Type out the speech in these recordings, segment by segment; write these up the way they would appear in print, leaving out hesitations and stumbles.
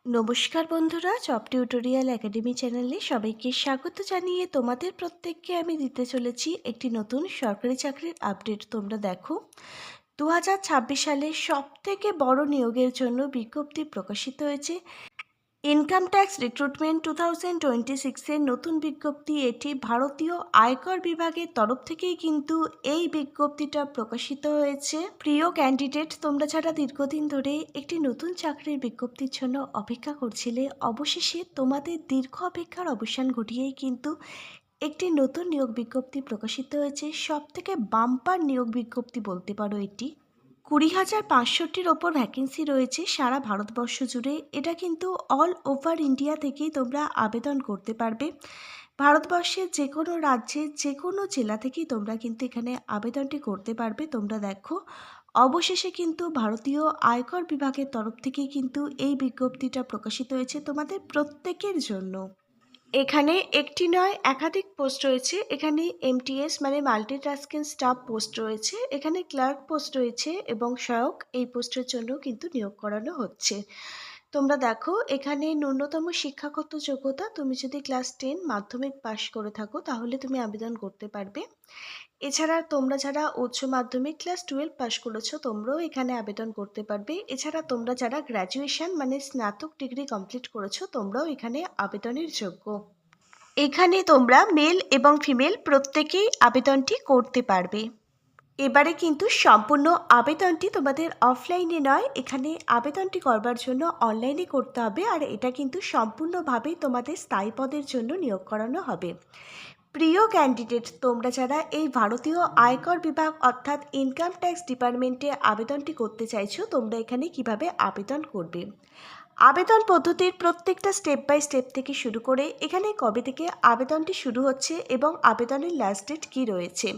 নমস্কার বন্ধুরা, job tutorial academy চ্যানেলে সবাইকে স্বাগত জানিয়ে তোমাদের প্রত্যেককে আমি দিতে চলেছি একটি নতুন সরকারি চাকরির আপডেট। তোমরা দেখো, 2026 সালের সবথেকে বড় নিয়োগের জন্য বিজ্ঞপ্তি প্রকাশিত হয়েছে। ইনকাম ট্যাক্স রিক্রুটমেন্ট 2026-এর নতুন বিজ্ঞপ্তি। এটি ভারতীয় আয়কর বিভাগের তরফ থেকেই কিন্তু এই বিজ্ঞপ্তিটা প্রকাশিত হয়েছে। প্রিয় ক্যান্ডিডেট, তোমরা যারা দীর্ঘদিন ধরে একটি নতুন চাকরির বিজ্ঞপ্তির জন্য অপেক্ষা করছিলে, অবশেষে তোমাদের দীর্ঘ অপেক্ষার অবসান ঘটিয়েই কিন্তু একটি নতুন নিয়োগ বিজ্ঞপ্তি প্রকাশিত হয়েছে। সবথেকে বাম্পার নিয়োগ বিজ্ঞপ্তি বলতে পারো এটি। 20,500-টির ওপর ভ্যাকেন্সি রয়েছে সারা ভারতবর্ষ জুড়ে। এটা কিন্তু অল ওভার ইন্ডিয়া থেকেই তোমরা আবেদন করতে পারবে। ভারতবর্ষের যে কোনো রাজ্যে যে কোনো জেলা থেকেই তোমরা কিন্তু এখানে আবেদনটি করতে পারবে। তোমরা দেখো, অবশেষে কিন্তু ভারতীয় আয়কর বিভাগের তরফ থেকেই কিন্তু এই বিজ্ঞপ্তিটা প্রকাশিত হয়েছে তোমাদের প্রত্যেকের জন্য। এখানে একটি নয় একাধিক পোস্ট রয়েছে। এখানে এমটিএস মানে মাল্টিটাস্কিং স্টাফ পোস্ট রয়েছে, এখানে ক্লার্ক পোস্ট রয়েছে এবং সহায়ক এই পোস্টের জন্য কিন্তু নিয়োগ করানো হচ্ছে। তোমরা দেখো, এখানে ন্যূনতম শিক্ষাগত যোগ্যতা, তুমি যদি ক্লাস 10 মাধ্যমিক পাশ করে থাকো তাহলে তুমি আবেদন করতে পারবে। এছাড়া তোমরা যারা উচ্চ মাধ্যমিক ক্লাস 12 পাশ করেছো তোমরাও এখানে আবেদন করতে পারবে। এছাড়া তোমরা যারা গ্র্যাজুয়েশন মানে স্নাতক ডিগ্রি কমপ্লিট করেছো তোমরাও এখানে আবেদনের যোগ্য। এখানে তোমরা মেল এবং ফিমেল প্রত্যেকেই আবেদনটি করতে পারবে। এবারে কিন্তু সম্পূর্ণ আবেদনটি তোমাদের অফলাইনে নয়, এখানে আবেদনটি করবার জন্য অনলাইনে করতে হবে। আর এটা কিন্তু সম্পূর্ণভাবেই তোমাদের স্থায়ী পদের জন্য নিয়োগ করানো হবে। প্রিয় ক্যান্ডিডেট, তোমরা যারা এই ভারতীয় আয়কর বিভাগ অর্থাৎ ইনকাম ট্যাক্স ডিপার্টমেন্টে আবেদনটি করতে চাইছো, তোমরা এখানে কিভাবে আবেদন করবে। আবেদন পদ্ধতির প্রত্যেকটা স্টেপ বাই স্টেপ থেকে শুরু করে এখানে কবে থেকে আবেদনটি শুরু হচ্ছে এবং আবেদনের লাস্ট ডেট কী রয়েছে,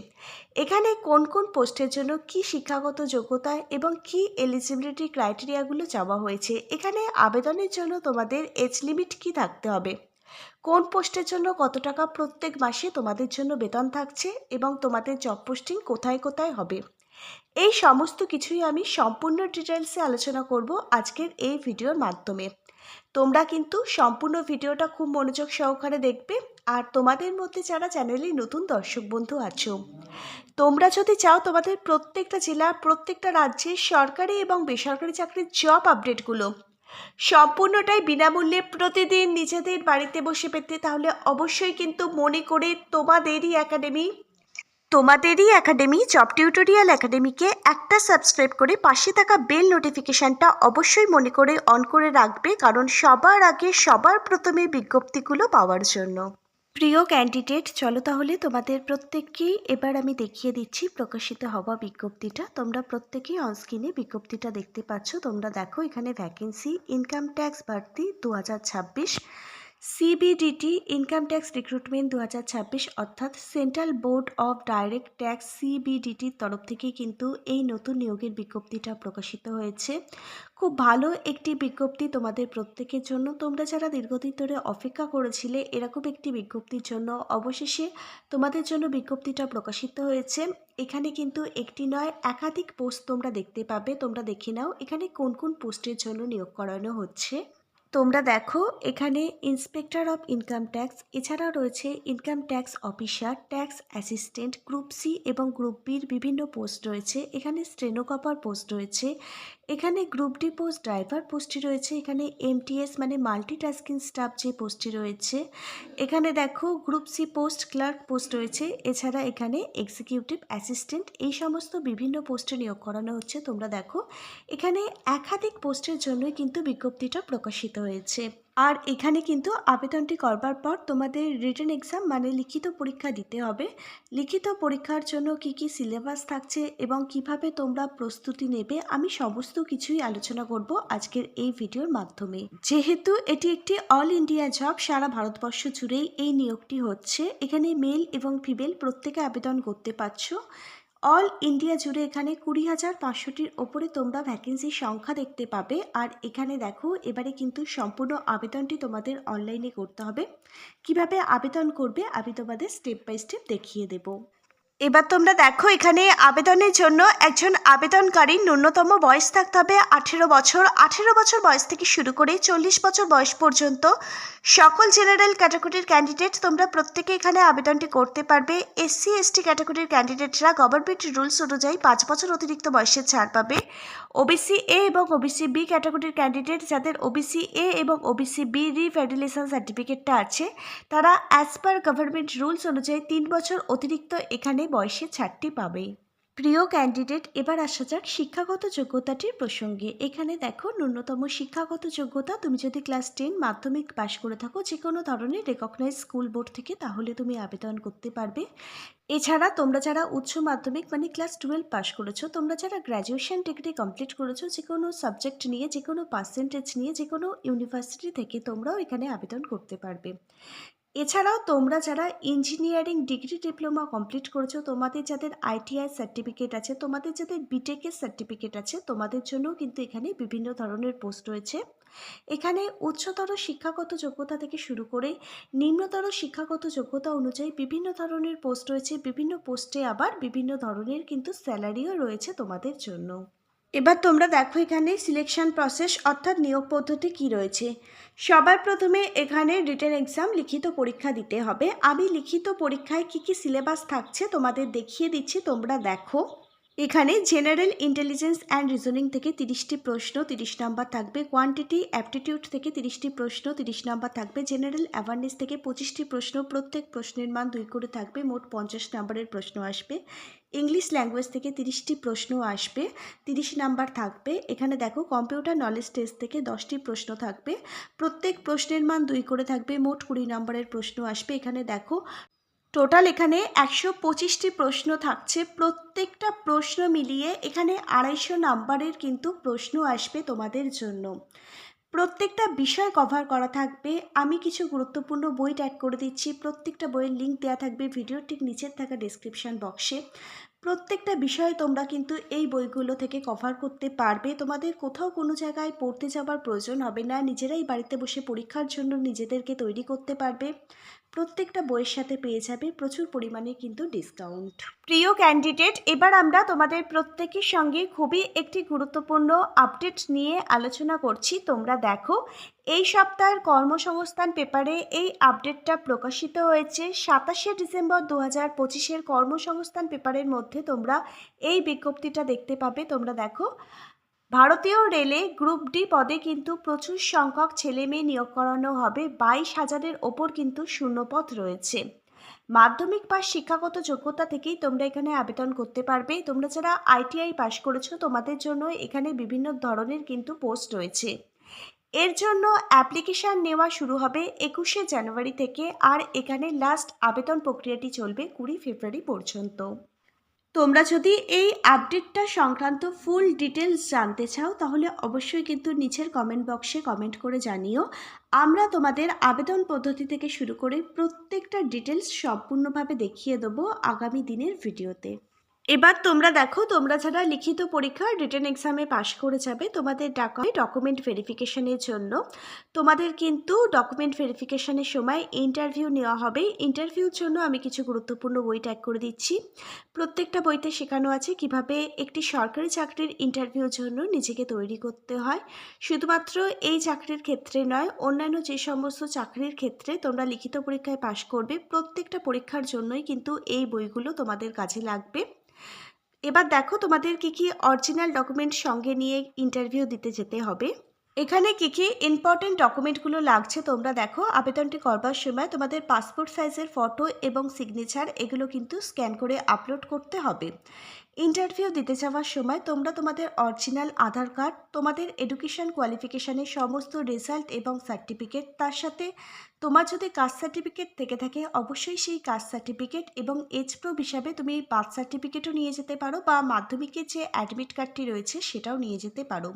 এখানে কোন কোন পোস্টের জন্য কি শিক্ষাগত যোগ্যতা এবং কি এলিজিবিলিটি ক্রাইটেরিয়াগুলো চাওয়া হয়েছে, এখানে আবেদনের জন্য তোমাদের এজ লিমিট কি থাকতে হবে, কোন পোস্টের জন্য কত টাকা প্রত্যেক মাসে তোমাদের জন্য বেতন থাকছে এবং তোমাদের জব পোস্টিং কোথায় কোথায় হবে, এই সমস্ত কিছুই আমি সম্পূর্ণ ডিটেলসে আলোচনা করব আজকের এই ভিডিওর মাধ্যমে। তোমরা কিন্তু সম্পূর্ণ ভিডিওটা খুব মনোযোগ সহকারে দেখবে। আর তোমাদের মধ্যে যারা চ্যানেলে নতুন দর্শক বন্ধু আছো, তোমরা যদি চাও তোমাদের প্রত্যেকটা জেলা প্রত্যেকটা রাজ্যের সরকারি এবং বেসরকারি চাকরির জব আপডেটগুলো সম্পূর্ণটাই বিনামূল্যে প্রতিদিন নিজেদের বাড়িতে বসে পেতে, তাহলে অবশ্যই কিন্তু মনে করে তোমাদেরই একাডেমি জব টিউটোরিয়াল একাডেমিকে একটা সাবস্ক্রাইব করে পাশে থাকা বেল নোটিফিকেশানটা অবশ্যই মনে করে অন করে রাখবে, কারণ সবার আগে সবার প্রথমে বিজ্ঞপ্তিগুলো পাওয়ার জন্য। প্রিয় ক্যান্ডিডেট, চলো তাহলে তোমাদের প্রত্যেককেই এবার আমি দেখিয়ে দিচ্ছি প্রকাশিত হওয়া বিজ্ঞপ্তিটা। তোমরা প্রত্যেকেই অনস্ক্রিনে বিজ্ঞপ্তিটা দেখতে পাচ্ছ। তোমরা দেখো, এখানে ভ্যাকেন্সি ইনকাম ট্যাক্স ভর্তি 2026, সিবিডিটি ইনকাম ট্যাক্স রিক্রুটমেন্ট 2026 অর্থাৎ central board of direct tax সিবিডিটির তরফ থেকে কিন্তু এই নতুন নিয়োগের বিজ্ঞপ্তিটা প্রকাশিত হয়েছে। খুব ভালো একটি বিজ্ঞপ্তি তোমাদের প্রত্যেকের জন্য। তোমরা যারা দীর্ঘদিন ধরে অপেক্ষা করেছিলে এরকম একটি বিজ্ঞপ্তির জন্য, অবশেষে তোমাদের জন্য বিজ্ঞপ্তিটা প্রকাশিত হয়েছে। এখানে কিন্তু একটি নয় একাধিক পোস্ট তোমরা দেখতে পাবে। তোমরা দেখে নাও এখানে কোন কোন পোস্টের জন্য নিয়োগ করানো হচ্ছে। তোমরা দেখো, এখানে ইন্সপেক্টর অফ ইনকাম ট্যাক্স, এছাড়াও রয়েছে income tax officer, tax assistant, group C এবং গ্রুপ বির বিভিন্ন পোস্ট রয়েছে। এখানে স্টেনোকপার পোস্ট রয়েছে, এখানে গ্রুপ ডি পোস্ট ড্রাইভার পোস্টটি রয়েছে, এখানে এমটিএস মানে মাল্টিটাস্কিং স্টাফ যে পোস্টটি রয়েছে, এখানে দেখো group C post clerk post রয়েছে, এছাড়া এখানে এক্সিকিউটিভ অ্যাসিস্ট্যান্ট, এই সমস্ত বিভিন্ন পোস্টে নিয়োগ করানো হচ্ছে। তোমরা দেখো, এখানে একাধিক পোস্টের জন্যই কিন্তু বিজ্ঞপ্তিটা প্রকাশিত হয়েছে। আর এখানে কিন্তু আবেদনটি করবার পর তোমাদের রিটেন এক্সাম মানে লিখিত পরীক্ষা দিতে হবে। লিখিত পরীক্ষার জন্য কি কি সিলেবাস থাকছে এবং কিভাবে তোমরা প্রস্তুতি নেবে, আমি সমস্ত কিছুই আলোচনা করব আজকের এই ভিডিওর মাধ্যমে। যেহেতু এটি একটি অল ইন্ডিয়া জব, সারা ভারতবর্ষ জুড়েই এই নিয়োগটি হচ্ছে। এখানে মেল এবং ফিমেল প্রত্যেকে আবেদন করতে পারছো। অল ইন্ডিয়া জুড়ে এখানে 20,500-টির ওপরে তোমরা ভ্যাকেন্সির সংখ্যা দেখতে পাবে। আর এখানে দেখো, এবারে কিন্তু সম্পূর্ণ আবেদনটি তোমাদের অনলাইনে করতে হবে। কিভাবে আবেদন করবে আমি তোমাদের স্টেপ বাই স্টেপ দেখিয়ে দেব। এবার তোমরা দেখো এখানে আবেদনের জন্য একজন আবেদনকারীর ন্যূনতম বয়স থাকতে হবে 18 বছর। 18 বছর বয়স থেকে শুরু করে 40 বছর বয়স পর্যন্ত সকল জেনারেল ক্যাটাগরির ক্যান্ডিডেট তোমরা প্রত্যেকে এখানে আবেদনটি করতে পারবে। এসসি এসটি ক্যাটাগরির ক্যান্ডিডেটরা গভর্নমেন্ট রুলস অনুযায়ী 5 বছর অতিরিক্ত বয়সের ছাড় পাবে। ওবিসি এ এবং ওবিসি বি ক্যাটাগরির ক্যান্ডিডেট যাদের ওবিসি এ এবং ওবিসি বি রিফেডারেশন সার্টিফিকেটটা আছে তারা অ্যাজ পার গভর্নমেন্ট রুলস অনুযায়ী 3 বছর অতিরিক্ত এখানে বয়সের ছাড়টি পাবে। প্রিয় ক্যান্ডিডেট, এবার আসা যাক শিক্ষাগত যোগ্যতাটির প্রসঙ্গে। এখানে দেখো ন্যূনতম শিক্ষাগত যোগ্যতা, তুমি যদি ক্লাস 10 মাধ্যমিক পাশ করে থাকো যে কোনো ধরনের রেকগনাইজ স্কুল বোর্ড থেকে তাহলে তুমি আবেদন করতে পারবে। এছাড়া তোমরা যারা উচ্চ মাধ্যমিক মানে ক্লাস 12 পাশ করেছো, তোমরা যারা গ্র্যাজুয়েশন ডিগ্রি কমপ্লিট করেছো যে কোনো সাবজেক্ট নিয়ে, যে কোনো পার্সেন্টেজ নিয়ে, যে কোনো ইউনিভার্সিটি থেকে তোমরাও এখানে আবেদন করতে পারবে। এছাড়াও তোমরা যারা ইঞ্জিনিয়ারিং ডিগ্রি ডিপ্লোমা কমপ্লিট করেছো, তোমাদের যাদের আইটিআই সার্টিফিকেট আছে, তোমাদের যাদের বিটেকের সার্টিফিকেট আছে, তোমাদের জন্য কিন্তু এখানে বিভিন্ন ধরনের পোস্ট রয়েছে। এখানে উচ্চতর শিক্ষাগত যোগ্যতা থেকে শুরু করে নিম্নতর শিক্ষাগত যোগ্যতা অনুযায়ী বিভিন্ন ধরনের পোস্ট রয়েছে। বিভিন্ন পোস্টে আবার বিভিন্ন ধরনের কিন্তু স্যালারিও রয়েছে তোমাদের জন্য। এবার তোমরা দেখো এখানে সিলেকশন প্রসেস অর্থাৎ নিয়োগ পদ্ধতি কি রয়েছে। সবার প্রথমে এখানে রিটেন এক্সাম লিখিত পরীক্ষা দিতে হবে। আমি লিখিত পরীক্ষায় কি কি সিলেবাস থাকছে তোমাদের দেখিয়ে দিচ্ছি, তোমরা দেখো। এখানে জেনারেল ইন্টেলিজেন্স অ্যান্ড রিজনিং থেকে 30টি প্রশ্ন 30 নাম্বার থাকবে। কোয়ান্টিটি অ্যাপটিটিউড থেকে 30টি প্রশ্ন 30 নাম্বার থাকবে। জেনারেল অ্যাওয়ারনেস থেকে 25টি প্রশ্ন, প্রত্যেক প্রশ্নের মান 2 করে থাকবে, মোট 50 নাম্বারের প্রশ্ন আসবে। ইংলিশ ল্যাঙ্গুয়েজ থেকে 30টি প্রশ্ন আসবে, 30 নাম্বার থাকবে। এখানে দেখো কম্পিউটার নলেজ টেস্ট থেকে 10টি প্রশ্ন থাকবে, প্রত্যেক প্রশ্নের মান 2 করে থাকবে, মোট 20 নাম্বারের প্রশ্ন আসবে। এখানে দেখো টোটাল এখানে 125টি প্রশ্ন থাকছে, প্রত্যেকটা প্রশ্ন মিলিয়ে এখানে 250 নাম্বারের কিন্তু প্রশ্ন আসবে তোমাদের জন্য। প্রত্যেকটা বিষয় কভার করা থাকবে। আমি কিছু গুরুত্বপূর্ণ বই ট্যাগ করে দিচ্ছি, প্রত্যেকটা বইয়ের লিঙ্ক দেওয়া থাকবে ভিডিওর ঠিক নিচের থাকা ডেসক্রিপশন বক্সে। প্রত্যেকটা বিষয় তোমরা কিন্তু এই বইগুলো থেকে কভার করতে পারবে। তোমাদের কোথাও কোনো জায়গায় পড়তে যাবার প্রয়োজন হবে না, নিজেরাই বাড়িতে বসে পরীক্ষার জন্য নিজেদেরকে তৈরি করতে পারবে। প্রত্যেকটা বইয়ের সাথে পেয়ে যাবে প্রচুর পরিমাণে কিন্তু ডিসকাউন্ট। প্রিয় ক্যান্ডিডেট, এবার আমরা তোমাদের প্রত্যেকের সঙ্গে খুবই একটি গুরুত্বপূর্ণ আপডেট নিয়ে আলোচনা করছি। তোমরা দেখো এই সপ্তাহের কর্মসংস্থান পেপারে এই আপডেটটা প্রকাশিত হয়েছে। 27শে ডিসেম্বর 2025-এর কর্মসংস্থান পেপারের মধ্যে তোমরা এই বিজ্ঞপ্তিটা দেখতে পাবে। তোমরা দেখো ভারতীয় রেলে গ্রুপ ডি পদে কিন্তু প্রচুর সংখ্যক ছেলে মেয়ে নিয়োগ করানো হবে। 22,000-এর ওপর কিন্তু শূন্যপদ রয়েছে। মাধ্যমিক পাস শিক্ষাগত যোগ্যতা থেকেই তোমরা এখানে আবেদন করতে পারবে। তোমরা যারা আইটিআই পাস করেছো তোমাদের জন্য এখানে বিভিন্ন ধরনের কিন্তু পোস্ট রয়েছে। এর জন্য অ্যাপ্লিকেশান নেওয়া শুরু হবে 21শে জানুয়ারি থেকে, আর এখানে লাস্ট আবেদন প্রক্রিয়াটি চলবে 20 ফেব্রুয়ারি পর্যন্ত। তোমরা যদি এই আপডেটটা সংক্রান্ত ফুল ডিটেলস জানতে চাও তাহলে অবশ্যই কিন্তু নিচের কমেন্ট বক্সে কমেন্ট করে জানিও। আমরা তোমাদের আবেদন পদ্ধতি থেকে শুরু করে প্রত্যেকটা ডিটেলস সম্পূর্ণভাবে দেখিয়ে দেবো আগামী দিনের ভিডিওতে। এবার তোমরা দেখো, তোমরা যারা লিখিত পরীক্ষা রিটেন এক্সামে পাশ করে যাবে তোমাদের ডাকা হয় ডকুমেন্ট ভেরিফিকেশনের জন্য। তোমাদের কিন্তু ডকুমেন্ট ভেরিফিকেশনের সময় ইন্টারভিউ নেওয়া হবে। ইন্টারভিউর জন্য আমি কিছু গুরুত্বপূর্ণ বই ট্যাগ করে দিচ্ছি। প্রত্যেকটা বইতে শেখানো আছে কিভাবে একটি সরকারি চাকরির ইন্টারভিউর জন্য নিজেকে তৈরি করতে হয়। শুধুমাত্র এই চাকরির ক্ষেত্রে নয়, অন্যান্য যে সমস্ত চাকরির ক্ষেত্রে তোমরা লিখিত পরীক্ষায় পাশ করবে প্রত্যেকটা পরীক্ষার জন্যই কিন্তু এই বইগুলো তোমাদের কাজে লাগবে। এবার দেখো তোমাদের কি কি অরিজিনাল ডকুমেন্ট সঙ্গে নিয়ে ইন্টারভিউ দিতে যেতে হবে। এখানে কি কি ইম্পর্টেন্ট ডকুমেন্টগুলো লাগছে তোমরা দেখো। আবেদনটি করবার সময় তোমাদের পাসপোর্ট সাইজের ফটো এবং সিগনেচার এগুলো কিন্তু স্ক্যান করে আপলোড করতে হবে। ইন্টারভিউ দিতে যাওয়ার সময় তোমরা তোমাদের অরিজিনাল আধার কার্ড, তোমাদের এডুকেশন কোয়ালিফিকেশানের সমস্ত রেজাল্ট এবং সার্টিফিকেট, তার সাথে তোমার যদি কাস্ট সার্টিফিকেট থেকে থাকে অবশ্যই সেই কাস্ট সার্টিফিকেট, এবং এজ প্রুফ হিসাবে তুমি বার্থ সার্টিফিকেটও নিয়ে যেতে পারো বা মাধ্যমিকের যে অ্যাডমিট কার্ডটি রয়েছে সেটাও নিয়ে যেতে পারো।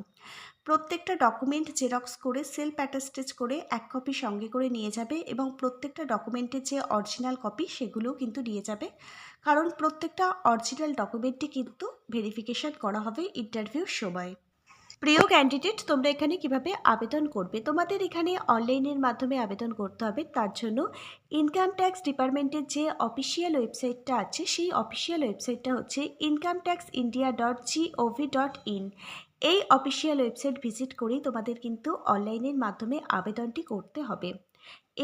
প্রত্যেকটা ডকুমেন্ট জেরক্স করে সেলফ অ্যাটাস্টেজ করে 1 কপি সঙ্গে করে নিয়ে যাবে, এবং প্রত্যেকটা ডকুমেন্টের যে অরিজিনাল কপি সেগুলোও কিন্তু নিয়ে যাবে, কারণ প্রত্যেকটা অরিজিনাল ডকুমেন্টই কিন্তু ভেরিফিকেশান করা হবে ইন্টারভিউর সময়। প্রিয় ক্যান্ডিডেট, তোমরা এখানে কিভাবে আবেদন করবে? তোমাদের এখানে অনলাইনের মাধ্যমে আবেদন করতে হবে। তার জন্য ইনকাম ট্যাক্স ডিপার্টমেন্টের যে অফিসিয়াল ওয়েবসাইটটা আছে, সেই অফিসিয়াল ওয়েবসাইটটা হচ্ছে incometaxindia.gov.in। এই অফিসিয়াল ওয়েবসাইট ভিজিট করেই তোমাদের কিন্তু অনলাইনের মাধ্যমে আবেদনটি করতে হবে।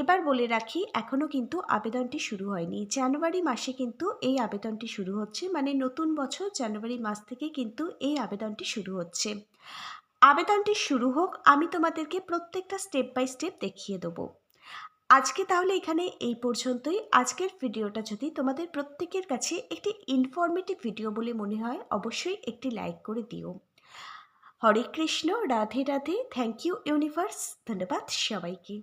এবার বলে রাখি, এখনও কিন্তু আবেদনটি শুরু হয়নি। জানুয়ারি মাসে কিন্তু এই আবেদনটি শুরু হচ্ছে, মানে নতুন বছর জানুয়ারি মাস থেকে কিন্তু এই আবেদনটি শুরু হচ্ছে। আবেদনটি শুরু হোক, আমি তোমাদেরকে প্রত্যেকটা স্টেপ বাই স্টেপ দেখিয়ে দেবো। আজকে তাহলে এখানে এই পর্যন্তই। আজকের ভিডিওটা যদি তোমাদের প্রত্যেকের কাছে একটি ইনফরমেটিভ ভিডিও বলে মনে হয়, অবশ্যই একটি লাইক করে দিও। Hare Krishna, Radhe Radhe, thank you universe, ধন্যবাদ সবাইকে।